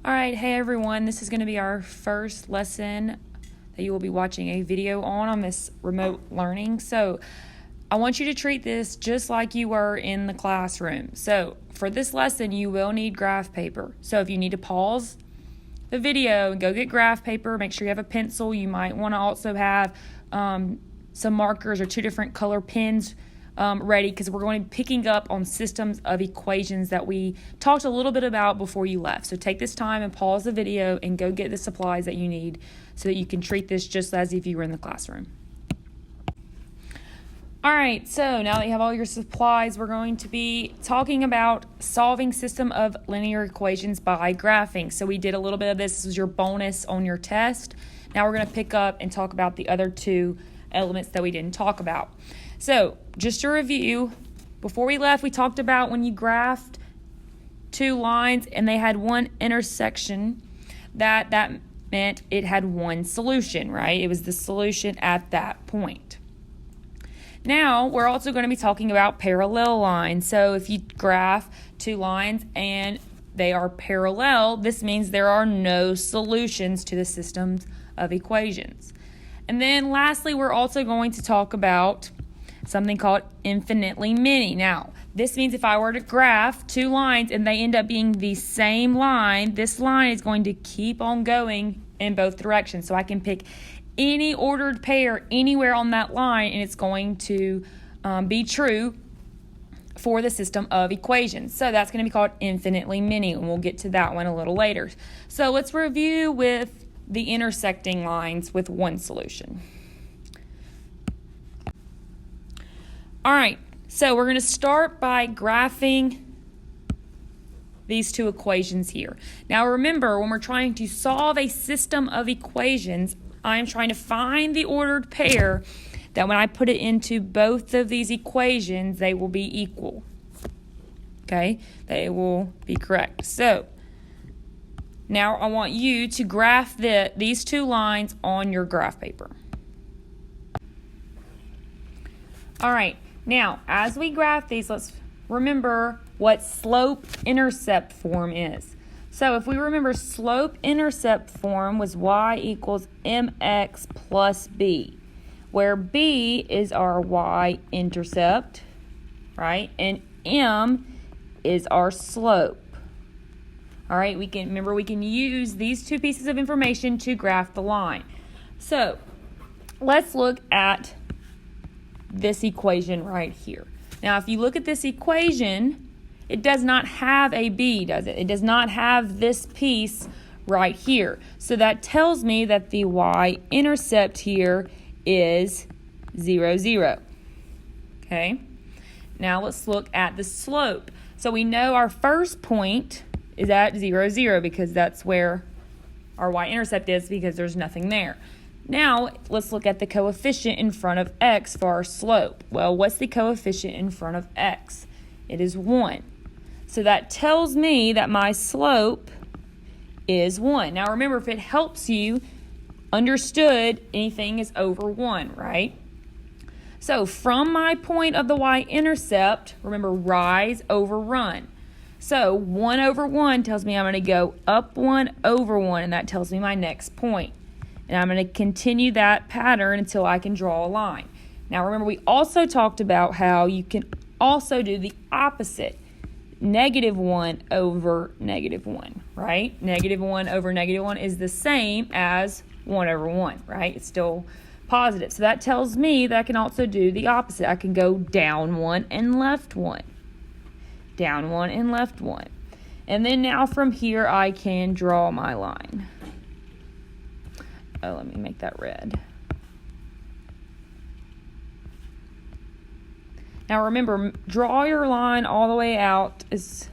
All right, hey everyone, this is going to be our first lesson that you will be watching a video on this remote learning. So I want you to treat this just like you were in the classroom. So for this lesson, you will need graph paper. So if you need to pause the video and go get graph paper, make sure you have a pencil. You might want to also have some markers or 2 different color pens ready, because we're going to be picking up on systems of equations that we talked a little bit about before you left. So take this time and pause the video and go get the supplies that you need so that you can treat this just as if you were in the classroom. All right, so now that you have all your supplies, we're going to be talking about solving system of linear equations by graphing. So we did a little bit of this. This was your bonus on your test. Now we're going to pick up and talk about the other 2 elements that we didn't talk about. So just to review, before we left, we talked about when you graphed 2 lines and they had one intersection, that meant it had one solution, right? It was the solution at that point. Now we're also going to be talking about parallel lines. So if you graph 2 lines and they are parallel, this means there are no solutions to the systems of equations. And then lastly, we're also going to talk about something called infinitely many. Now, this means if I were to graph 2 lines and they end up being the same line, this line is going to keep on going in both directions. So I can pick any ordered pair anywhere on that line, and it's going to be true for the system of equations. So that's going to be called infinitely many, and we'll get to that one a little later. So let's review with the intersecting lines with one solution. All right, so we're going to start by graphing these 2 equations here. Now remember, when we're trying to solve a system of equations, I'm trying to find the ordered pair that when I put it into both of these equations, they will be equal. Okay, they will be correct. So now I want you to graph these 2 lines on your graph paper. All right. Now, as we graph these, let's remember what slope-intercept form is. So if we remember, slope-intercept form was y equals mx plus b, where b is our y-intercept, right? And m is our slope. All right, we can use these 2 pieces of information to graph the line. So let's look at this equation right here. Now, if you look at this equation, it does not have a b, does it? It does not have this piece right here. So that tells me that the y-intercept here is 0, 0. Okay? Now let's look at the slope. So we know our first point is at 0, 0 because that's where our y-intercept is, because there's nothing there. Now, let's look at the coefficient in front of x for our slope. Well, what's the coefficient in front of x? It is 1. So that tells me that my slope is 1. Now, remember, if it helps you, understood, anything is over 1, right? So from my point of the y-intercept, remember, rise over run. So 1 over 1 tells me I'm going to go up 1 over 1, and that tells me my next point. And I'm going to continue that pattern until I can draw a line. Now remember, we also talked about how you can also do the opposite. -1 over -1, right? -1 over -1 is the same as 1 over 1, right? It's still positive. So that tells me that I can also do the opposite. I can go down 1 and left 1. Down 1 and left 1. And then now from here I can draw my line. Oh, let me make that red. Now remember, draw your line all the way out, is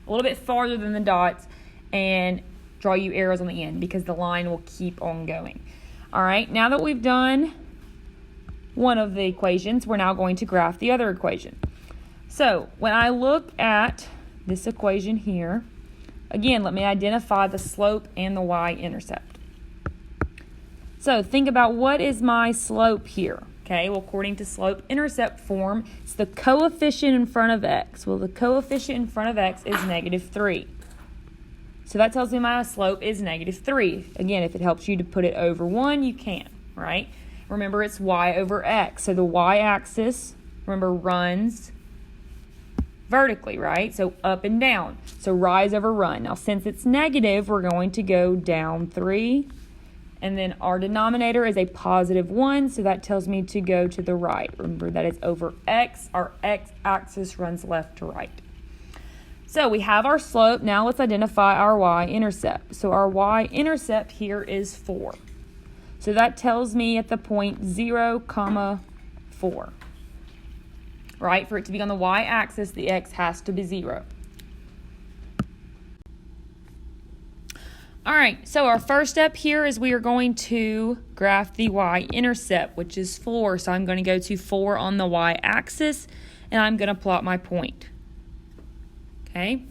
a little bit farther than the dots, and draw you arrows on the end because the line will keep on going. All right, now that we've done one of the equations, we're now going to graph the other equation. So when I look at this equation here, again, let me identify the slope and the y-intercept. So think about, what is my slope here? Okay, well, according to slope-intercept form, it's the coefficient in front of x. Well, the coefficient in front of x is -3. So that tells me my slope is -3. Again, if it helps you to put it over 1, you can, right? Remember, it's y over x. So the y-axis, remember, runs vertically, right? So up and down. So rise over run. Now, since it's negative, we're going to go down 3. And then our denominator is a +1, so that tells me to go to the right. Remember, that is over x. Our x-axis runs left to right. So we have our slope. Now let's identify our y-intercept. So our y-intercept here is 4. So that tells me at the point 0, 4. Right? For it to be on the y-axis, the x has to be 0. All right, so our first step here is we are going to graph the y-intercept, which is 4. So I'm going to go to 4 on the y-axis, and I'm going to plot my point. Okay,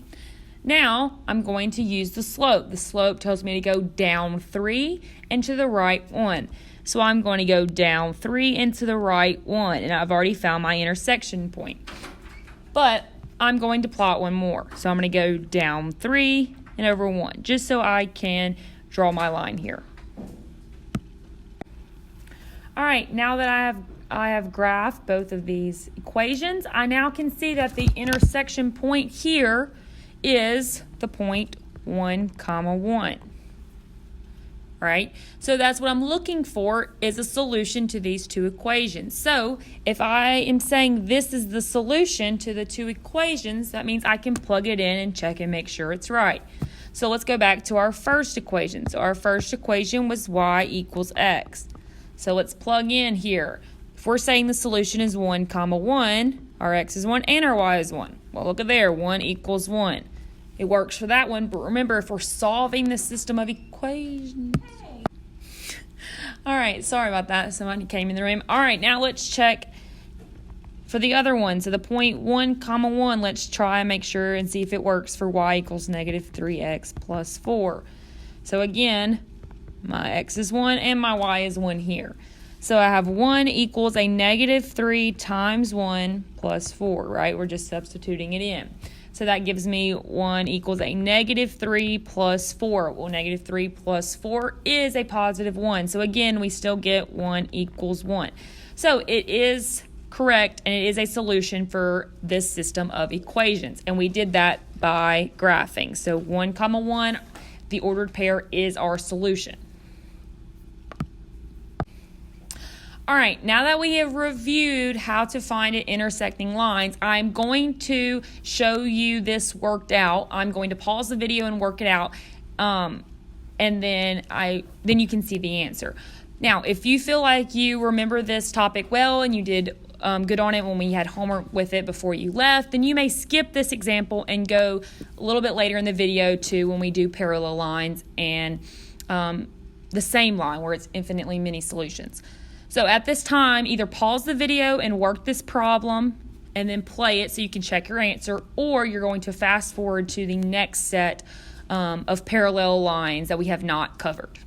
now I'm going to use the slope. The slope tells me to go down 3 and to the right 1. So I'm going to go down 3 and to the right 1, and I've already found my intersection point. But I'm going to plot one more. So I'm going to go down 3 and over 1, just so I can draw my line here. All right, now that I have graphed both of these equations, I now can see that the intersection point here is the point 1, 1. Right? So that's what I'm looking for, is a solution to these two equations. So if I am saying this is the solution to the two equations, that means I can plug it in and check and make sure it's right. So let's go back to our first equation. So our first equation was y equals x. So let's plug in here. If we're saying the solution is 1, 1, our x is 1 and our y is 1. Well, look at there, 1 equals 1. It works for that one, but remember, if we're solving the system of equations. All right, sorry about that. Somebody came in the room. All right, now let's check for the other one. So the point 1, 1, let's try and make sure and see if it works for y equals -3x plus 4. So again, my x is 1 and my y is 1 here. So I have 1 equals a -3 times 1 plus 4, right? We're just substituting it in. So that gives me 1 equals a -3 plus 4. Well, -3 plus 4 is a +1. So again, we still get 1 equals 1. So it is correct, and it is a solution for this system of equations. And we did that by graphing. So 1, 1, the ordered pair is our solution. All right, now that we have reviewed how to find it intersecting lines, I'm going to show you this worked out. I'm going to pause the video and work it out, and then you can see the answer. Now, if you feel like you remember this topic well and you did good on it when we had homework with it before you left, then you may skip this example and go a little bit later in the video to when we do parallel lines and the same line where it's infinitely many solutions. So at this time, either pause the video and work this problem and then play it so you can check your answer, or you're going to fast forward to the next set of parallel lines that we have not covered.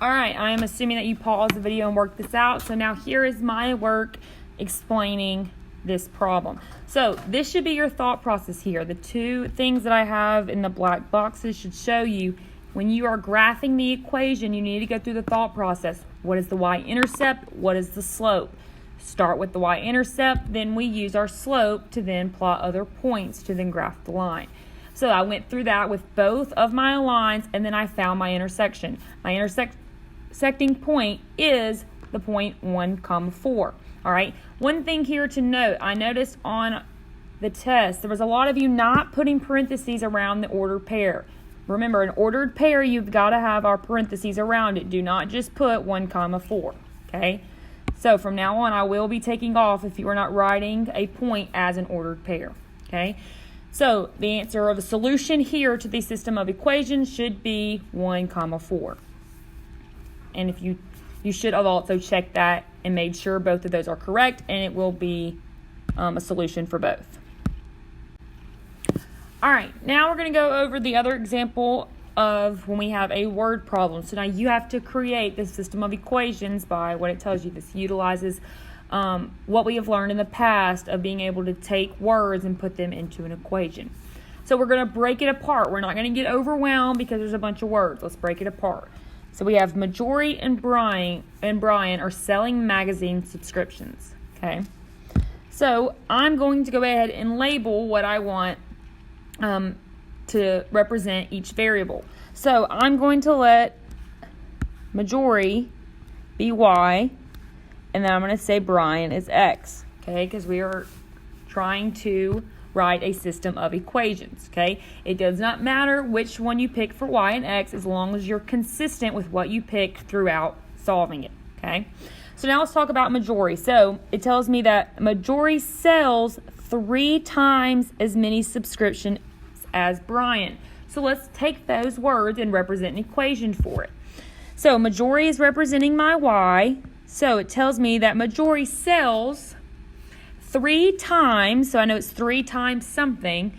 All right, I am assuming that you paused the video and worked this out. So now here is my work explaining this problem. So this should be your thought process here. The two things that I have in the black boxes should show you when you are graphing the equation, you need to go through the thought process. What is the y-intercept? What is the slope? Start with the y-intercept, then we use our slope to then plot other points to then graph the line. So I went through that with both of my lines, and then I found my intersection. My intersecting point is the point 1, 4. All right. One thing here to note, I noticed on the test, there was a lot of you not putting parentheses around the ordered pair. Remember, an ordered pair, you've got to have our parentheses around it. Do not just put 1, 4, okay? So from now on, I will be taking off if you are not writing a point as an ordered pair, okay? So the answer of a solution here to the system of equations should be 1, 4. And if you should have also checked that and made sure both of those are correct, and it will be a solution for both. All right, now we're going to go over the other example of when we have a word problem. So now you have to create this system of equations by what it tells you. This utilizes what we have learned in the past of being able to take words and put them into an equation. So we're going to break it apart. We're not going to get overwhelmed because there's a bunch of words. Let's break it apart. So we have Majori and Brian are selling magazine subscriptions. Okay. So I'm going to go ahead and label what I want to represent each variable. So I'm going to let Majori be Y, and then I'm going to say Brian is X. Okay, because we are trying to write a system of equations, okay? It does not matter which one you pick for Y and X as long as you're consistent with what you pick throughout solving it, okay? So now let's talk about Majori. So it tells me that Majori sells 3 times as many subscriptions as Brian. So let's take those words and represent an equation for it. So Majori is representing my Y. So it tells me that Majori sells 3 times, so I know it's 3 times something,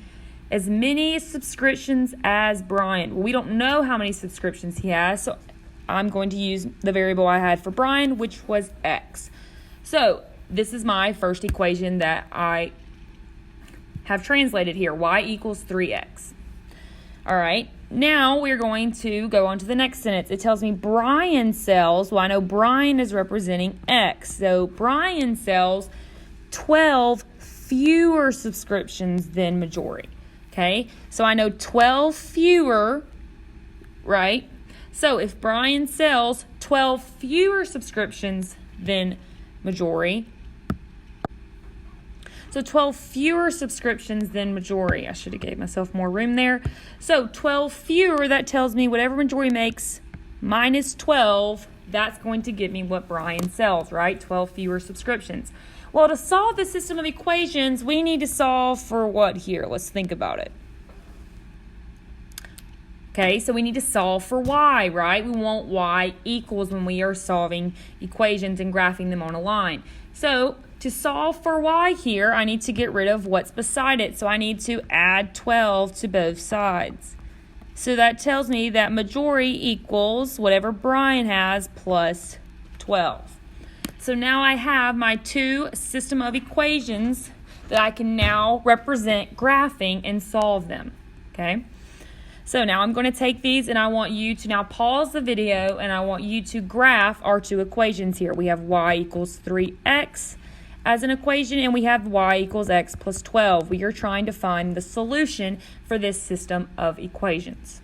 as many subscriptions as Brian. Well, we don't know how many subscriptions he has, so I'm going to use the variable I had for Brian, which was X. So this is my first equation that I have translated here. Y equals 3X. All right, now we're going to go on to the next sentence. It tells me Brian sells, well, I know Brian is representing X, so Brian sells 12 fewer subscriptions than Majori. Okay, so I know 12 fewer, right? So if Brian sells 12 fewer subscriptions than Majori, so 12 fewer subscriptions than Majori. I should have gave myself more room there. So 12 fewer, that tells me whatever Majori makes minus 12, that's going to give me what Brian sells, right? 12 fewer subscriptions. Well, to solve the system of equations, we need to solve for what here? Let's think about it. Okay, so we need to solve for Y, right? We want Y equals when we are solving equations and graphing them on a line. So to solve for Y here, I need to get rid of what's beside it. So I need to add 12 to both sides. So that tells me that Majori equals whatever Brian has plus 12. So now I have my 2 system of equations that I can now represent graphing and solve them, okay? So now I'm going to take these and I want you to now pause the video and I want you to graph our 2 equations here. We have Y equals 3X as an equation and we have Y equals X plus 12. We are trying to find the solution for this system of equations.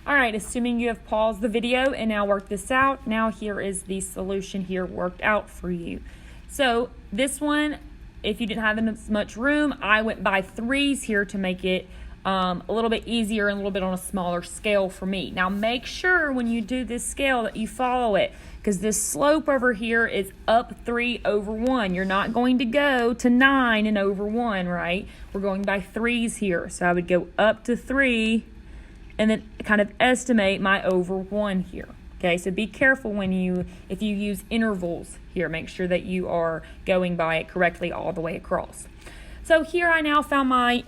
All right, assuming you have paused the video and now worked this out, now here is the solution here worked out for you. So this one, if you didn't have as much room, I went by 3s here to make it a little bit easier and a little bit on a smaller scale for me. Now make sure when you do this scale that you follow it, because this slope over here is up 3 over 1. You're not going to go to 9 and over 1, right? We're going by 3s here. So I would go up to 3 and then kind of estimate my over 1 here. Okay, so be careful if you use intervals here. Make sure that you are going by it correctly all the way across. So here I now found my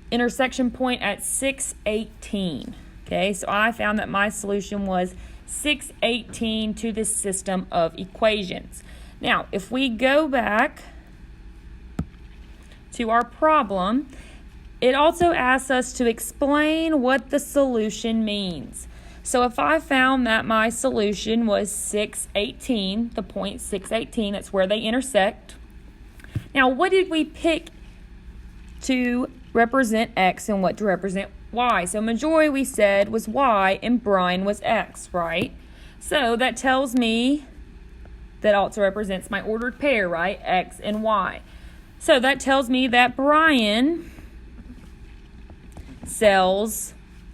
intersection point at 618. Okay, so I found that my solution was 618 to this system of equations. Now, if we go back to our problem, it also asks us to explain what the solution means. So if I found that my solution was 618, the point 618, that's where they intersect. Now, what did we pick to represent X and what to represent Y? So Majori, we said, was Y and Brian was X, right? So that tells me that also represents my ordered pair, right? X and Y. So that tells me that Brian sells,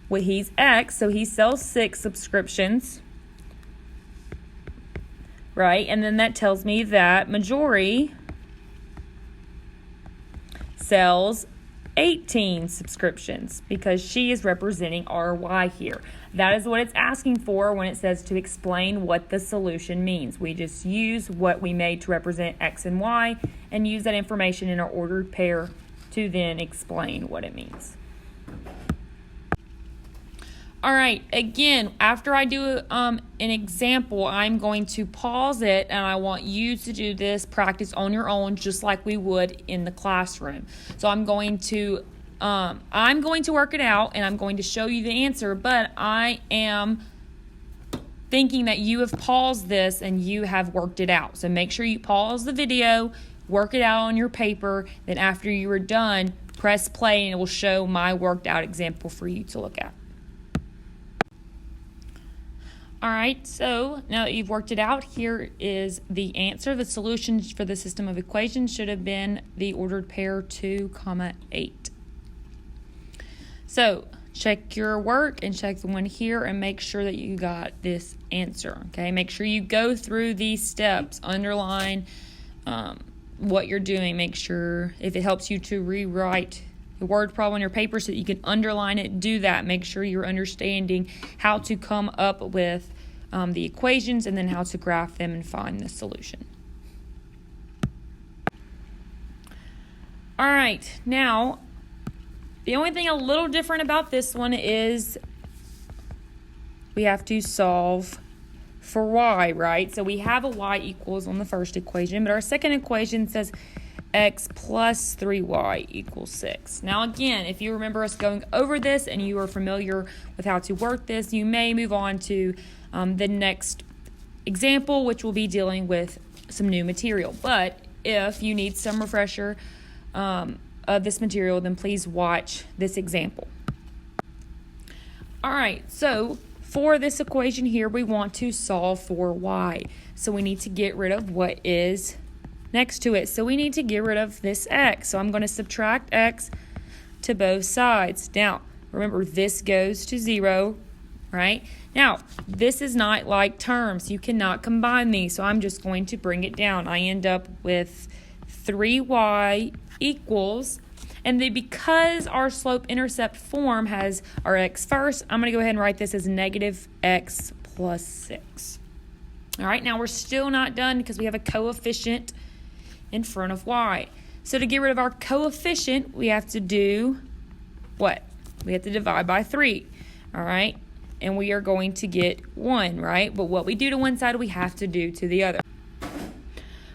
well, he's X, so he sells 6 subscriptions, right? And then that tells me that Majori sells 18 subscriptions because she is representing our Y here. That is what it's asking for when it says to explain what the solution means. We just use what we made to represent X and Y and use that information in our ordered pair to then explain what it means. All right, again, after I do an example, I'm going to pause it, and I want you to do this practice on your own, just like we would in the classroom. So I'm going to work it out, and I'm going to show you the answer, but I am thinking that you have paused this and you have worked it out. So make sure you pause the video, work it out on your paper, then after you are done, press play, and it will show my worked out example for you to look at. All right, so now that you've worked it out, here is the answer. The solution for the system of equations should have been the ordered pair 2, 8. So check your work and check the one here and make sure that you got this answer, okay? Make sure you go through these steps, underline what you're doing. Make sure if it helps you to rewrite the word problem on your paper so that you can underline it, do that. Make sure you're understanding how to come up with the equations and then how to graph them and find the solution. All right, now the only thing a little different about this one is we have to solve for y, right? So we have a y equals on the first equation, but our second equation says x plus 3y equals 6. Now again, if you remember us going over this and you are familiar with how to work this, you may move on to the next example, which will be dealing with some new material. But if you need some refresher of this material, then please watch this example. All right, so for this equation here, we want to solve for y. So we need to get rid of what is next to it. So we need to get rid of this x. So I'm going to subtract x to both sides. Now, remember, this goes to 0, right? Now, this is not like terms. You cannot combine these, so I'm just going to bring it down. I end up with 3y equals, and then because our slope-intercept form has our x first, I'm going to go ahead and write this as negative x plus 6. All right, now we're still not done because we have a coefficient in front of y. So to get rid of our coefficient, we have to do what? We have to divide by 3, all right? And we are going to get 1, right? But what we do to one side, we have to do to the other.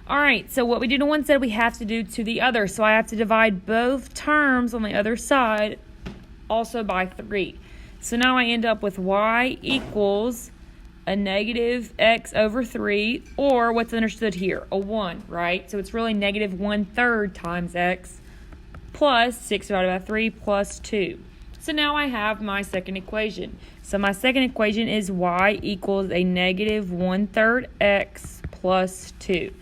All right, so what we do to one side, we have to do to the other. So I have to divide both terms on the other side also by 3. So now I end up with y equals a negative x over 3, or what's understood here, a 1, right? So it's really negative 1/3 times x plus 6 divided by 3 plus 2. So now I have my second equation. So my second equation is y equals a negative 1/3 x plus 2.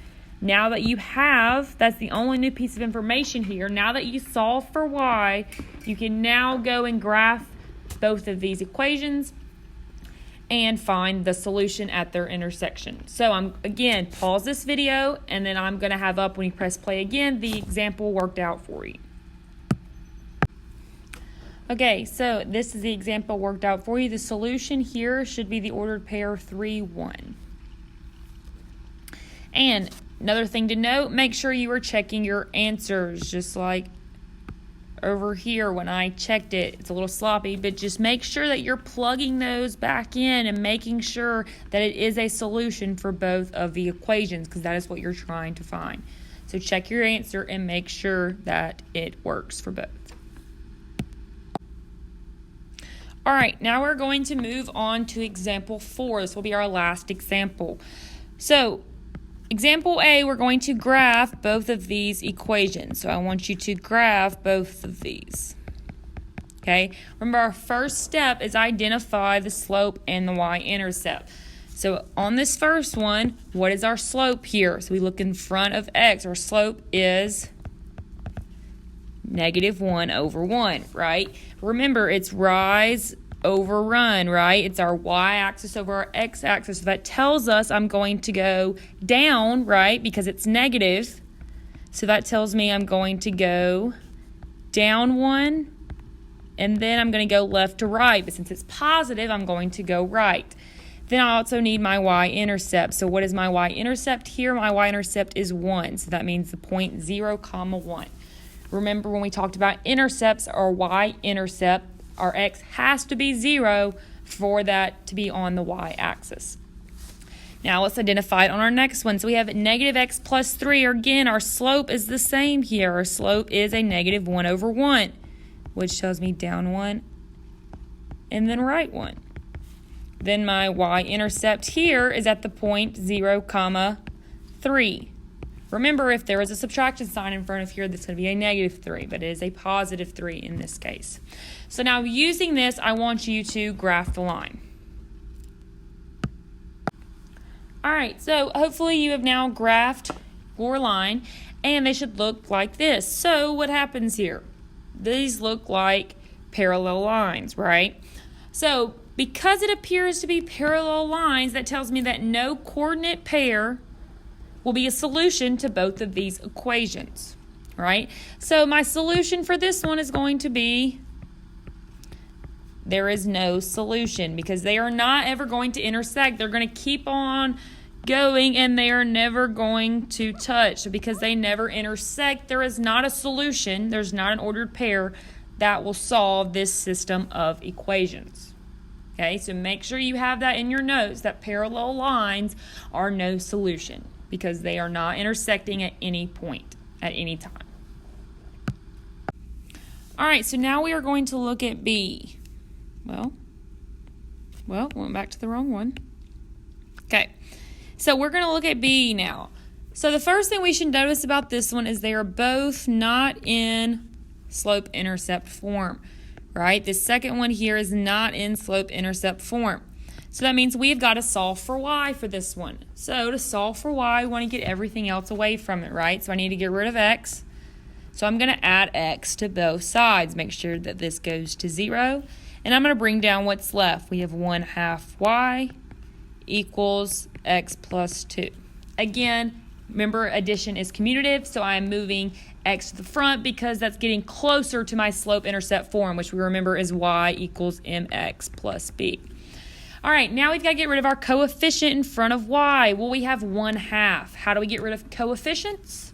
Now that you have, that's the only new piece of information here. Now that you solve for y, you can now go and graph both of these equations and find the solution at their intersection. So I'm, again, pause this video, and then I'm going to have up, when you press play again, the example worked out for you. Okay, so this is the example worked out for you. The solution here should be the ordered pair 3, 1. And another thing to note, make sure you are checking your answers, just like over here when I checked it. It's a little sloppy, but just make sure that you're plugging those back in and making sure that it is a solution for both of the equations, because that is what you're trying to find. So check your answer and make sure that it works for both. All right, now we're going to move on to example 4. This will be our last example. So example A, we're going to graph both of these equations. So I want you to graph both of these. Okay, remember our first step is identify the slope and the y-intercept. So on this first one, what is our slope here? So we look in front of x. Our slope is negative 1/1, right? Remember, it's rise over run, right? It's our y-axis over our x-axis. So that tells us I'm going to go down, right? Because it's negative. So that tells me I'm going to go down 1, and then I'm going to go left to right. But since it's positive, I'm going to go right. Then I also need my y-intercept. So what is my y-intercept here? My y-intercept is 1. So that means the point 0, 1. Remember when we talked about intercepts, our y-intercept, our x has to be 0 for that to be on the y-axis. Now let's identify it on our next one. So we have negative x plus 3. Again, our slope is the same here. Our slope is a negative 1 over 1, which tells me down 1 and then right 1. Then my y-intercept here is at the point 0, 3. Remember, if there is a subtraction sign in front of here, that's going to be a negative 3, but it is a positive 3 in this case. So now using this, I want you to graph the line. All right, so hopefully you have now graphed your line, and they should look like this. So what happens here? These look like parallel lines, right? So because it appears to be parallel lines, that tells me that no coordinate pair will be a solution to both of these equations, right? So my solution for this one is going to be there is no solution because they are not ever going to intersect. They're going to keep on going and they are never going to touch. So because they never intersect, there is not a solution. There's not an ordered pair that will solve this system of equations. Okay, so make sure you have that in your notes, that parallel lines are no solution because they are not intersecting at any point, at any time. All right, so now we are going to look at B. Well, went back to the wrong one. Okay, so we're going to look at B now. So the first thing we should notice about this one is they are both not in slope-intercept form, right? The second one here is not in slope-intercept form. So that means we've got to solve for y for this one. So to solve for y, we want to get everything else away from it, right? So I need to get rid of x. So I'm going to add x to both sides. Make sure that this goes to 0. And I'm going to bring down what's left. We have 1/2 y equals x plus 2. Again, remember addition is commutative, so I'm moving x to the front because that's getting closer to my slope-intercept form, which we remember is y equals mx plus b. All right, now we've got to get rid of our coefficient in front of y. Well, we have 1/2. How do we get rid of coefficients?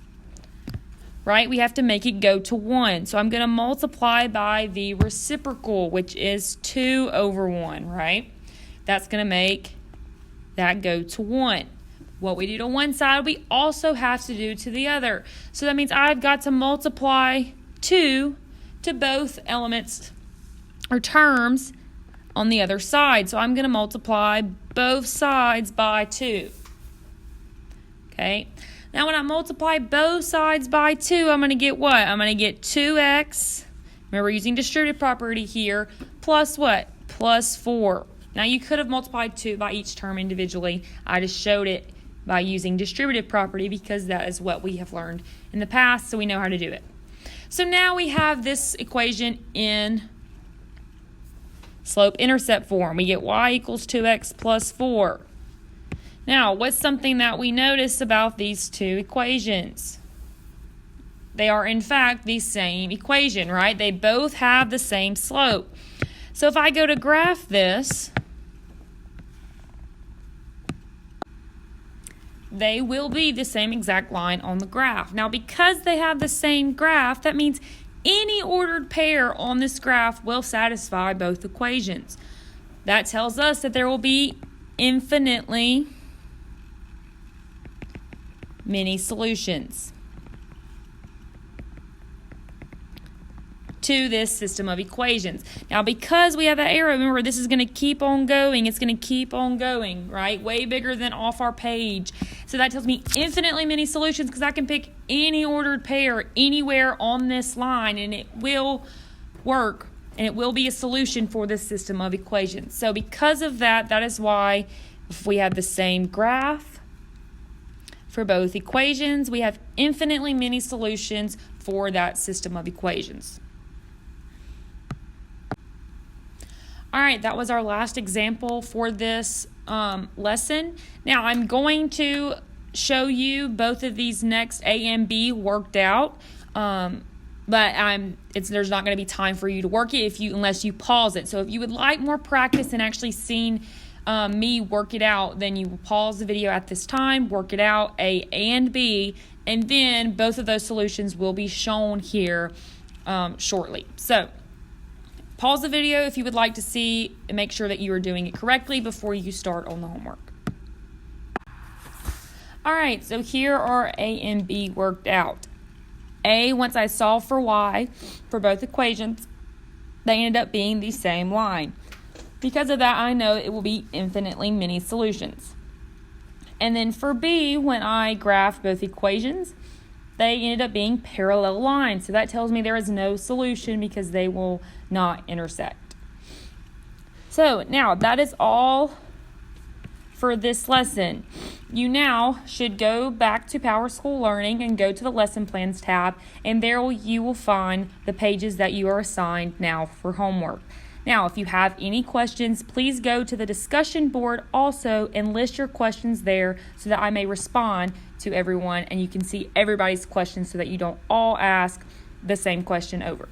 Right, we have to make it go to 1. So I'm going to multiply by the reciprocal, which is 2 over 1, right? That's going to make that go to 1. What we do to one side, we also have to do to the other. So that means I've got to multiply 2 to both elements or terms on the other side. So I'm going to multiply both sides by 2. Okay. Now when I multiply both sides by 2, I'm going to get what? I'm going to get 2x, remember using distributive property here, plus what? Plus 4. Now you could have multiplied 2 by each term individually. I just showed it by using distributive property because that is what we have learned in the past, so we know how to do it. So now we have this equation in slope-intercept form. We get y equals 2x plus 4. Now, what's something that we notice about these two equations? They are, in fact, the same equation, right? They both have the same slope. So if I go to graph this, they will be the same exact line on the graph. Now, because they have the same graph, that means any ordered pair on this graph will satisfy both equations. That tells us that there will be infinitely many solutions to this system of equations. Now, because we have that arrow, remember, this is going to keep on going. It's going to keep on going, right? Way bigger than off our page. So that tells me infinitely many solutions because I can pick any ordered pair anywhere on this line and it will work and it will be a solution for this system of equations. So because of that, that is why if we have the same graph for both equations, we have infinitely many solutions for that system of equations. All right, that was our last example for this lesson. Now I'm going to show you both of these next A and B worked out, but there's not going to be time for you to work it unless you pause it. So if you would like more practice and actually seen me work it out, then you will pause the video at this time, work it out, A and B, and then both of those solutions will be shown here shortly. So Pause the video if you would like to see and make sure that you are doing it correctly before you start on the homework. All right, so here are A and B worked out. A, once I solved for y for both equations, they ended up being the same line. Because of that, I know it will be infinitely many solutions. And then for B, when I graphed both equations, they ended up being parallel lines. So that tells me there is no solution because they will not intersect. So now that is all for this lesson. You now should go back to PowerSchool Learning and go to the Lesson Plans tab, and there you will find the pages that you are assigned now for homework. Now, if you have any questions, please go to the discussion board also and list your questions there so that I may respond to everyone and you can see everybody's questions so that you don't all ask the same question over.